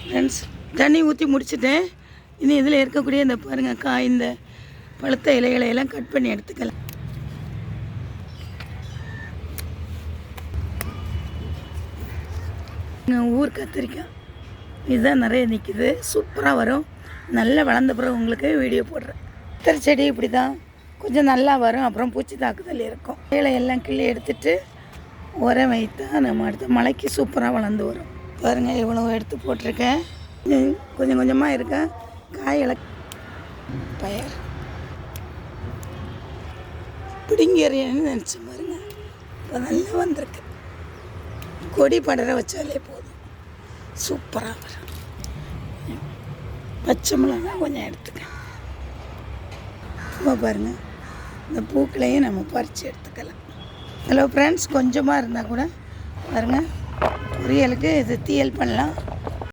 Friends, தண்ணி ஊற்றி முடிச்சுட்டேன். இனி இதில் இருக்கக்கூடிய இந்த பாருங்கள் காய், இந்த பழுத்த இலைகளை எல்லாம் கட் பண்ணி எடுத்துக்கலாம். ஊர் கத்திரிக்காய் இதுதான் நிறைய நிற்கிது. சூப்பராக வரும். நல்லா வளர்ந்த பிறகு உங்களுக்கு வீடியோ போடுறேன். கத்திரி செடி இப்படி தான் கொஞ்சம் நல்லா வரும். அப்புறம் பூச்சி தாக்குதல் இருக்கும். இலையெல்லாம் கிள்ளி எடுத்துட்டு உரம் வைத்தா நம்ம அடுத்த மழைக்கு சூப்பராக வளர்ந்து வரும். பாருங்கள் இவ்வளோ எடுத்து போட்டிருக்கேன். கொஞ்சம் கொஞ்சமாக இருக்கேன். காய்களை பயிர் பிடுங்கி எறியன்னு நினச்சி பாருங்க. இப்போ நல்லா வந்திருக்கு. கொடி படர வச்சாலே போதும், சூப்பராக வரும். பச்சை மிளகாய் கொஞ்சம் எடுத்துக்கலாம். இப்போ பாருங்கள் இந்த பூக்களையும் நம்ம பறித்து எடுத்துக்கலாம். ஹலோ ஃப்ரெண்ட்ஸ், கொஞ்சமாக இருந்தால் கூட பாருங்கள் பொரியலுக்கு இது தீயல் பண்ணலாம்.